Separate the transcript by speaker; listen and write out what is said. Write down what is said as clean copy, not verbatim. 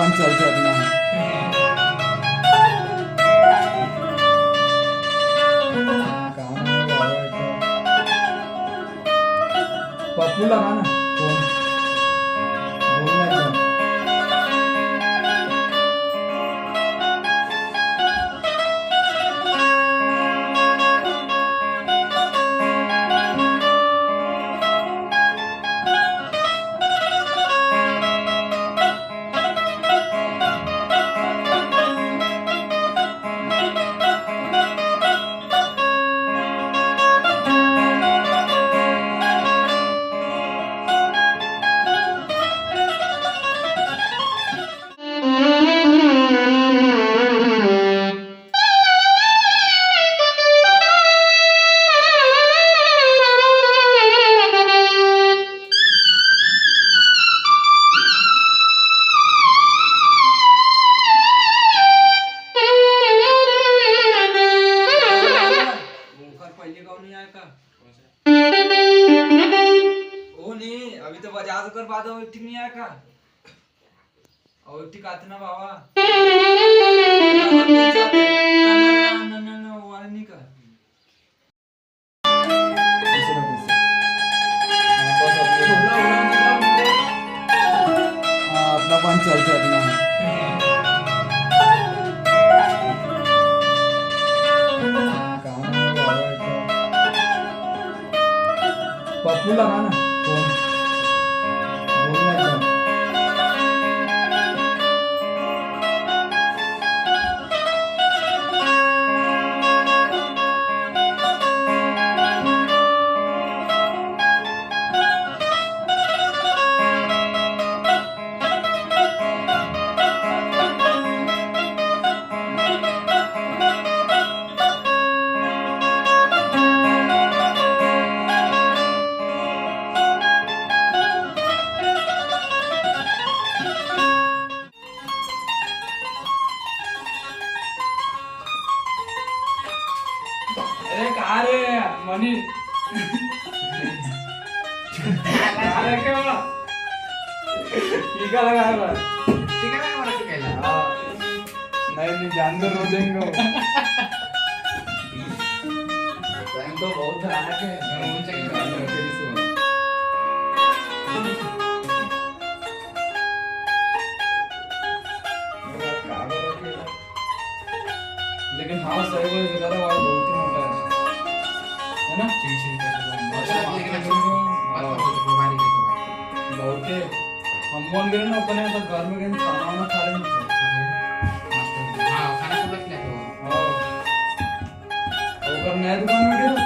Speaker 1: पण चलतात ना. पप्पूला का ना फोन बोलण्याचा.
Speaker 2: अभी तो बजाज कर बाद ठीक नहीं आया का और ठीक आते ना बाबा ना वाला नहीं का
Speaker 1: आपला पण चलतात ना. पप्पूला का ना फोन बोलण्याचा.
Speaker 2: अरे कहा रे मनी अरे क्या टीका लगा है बस
Speaker 3: टीका लगा वाला टीका है
Speaker 2: नहीं जानवर हो जाएंगे
Speaker 3: टाइम तो बहुत है आके मैं चेक कर रहा हूं
Speaker 2: लेकिन हाँ सही बोले तो ज़्यादा वाला बहुत ही मोटा है ना? बहुत ही हम बोल गए ना अपने तो घर में कहीं खाना वाना खा रहे हैं
Speaker 3: हाँ खाना सब खिलाते हो
Speaker 2: हाँ और नया दुकान में गए